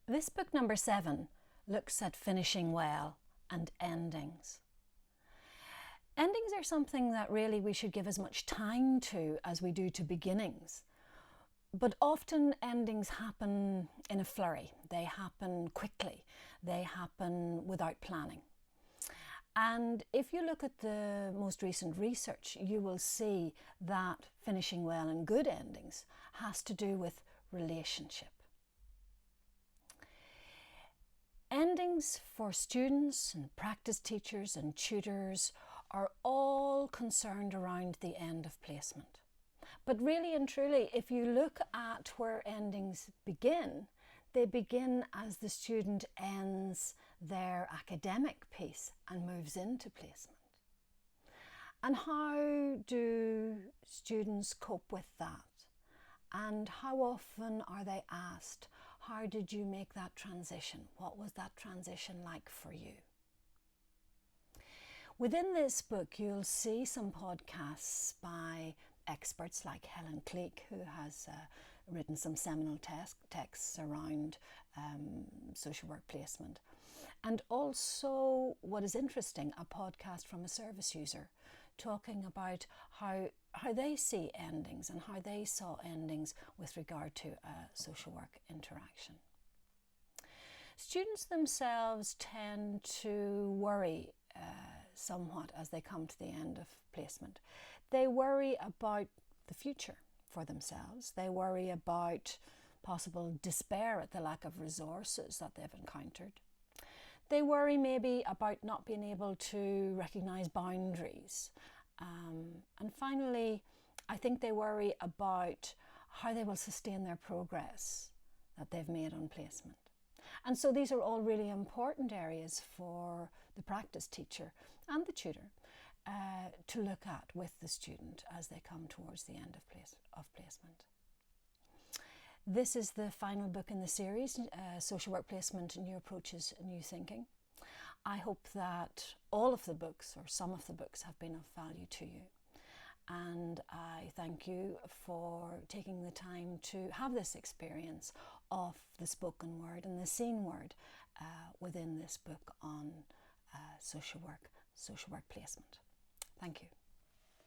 This book number 7 looks at finishing well and endings. Endings are something that really we should give as much time to as we do to beginnings. But often endings happen in a flurry. They happen quickly. They happen without planning. And if you look at the most recent research, you will see that finishing well and good endings has to do with relationship. Endings for students and practice teachers and tutors are all concerned around the end of placement. But really and truly, if you look at where endings begin, they begin as the student ends their academic piece and moves into placement. And how do students cope with that? And how often are they asked, how did you make that transition? What was that transition like for you? Within this book, you'll see some podcasts by experts like Helen Cleek, who has written some seminal texts around social work placement. And also, what is interesting, a podcast from a service user talking about how they see endings and how they saw endings with regard to a social work interaction. Students themselves tend to worry somewhat as they come to the end of placement. They worry about the future for themselves. They worry about possible despair at the lack of resources that they've encountered. They worry maybe about not being able to recognise boundaries. And finally, I think they worry about how they will sustain their progress that they've made on placement. And so these are all really important areas for the practice teacher and the tutor to look at with the student as they come towards the end of placement. This is the final book in the series, Social Work Placement, New Approaches, New Thinking. I hope that all of the books or some of the books have been of value to you. And I thank you for taking the time to have this experience of the spoken word and the seen word within this book on social work placement. Thank you.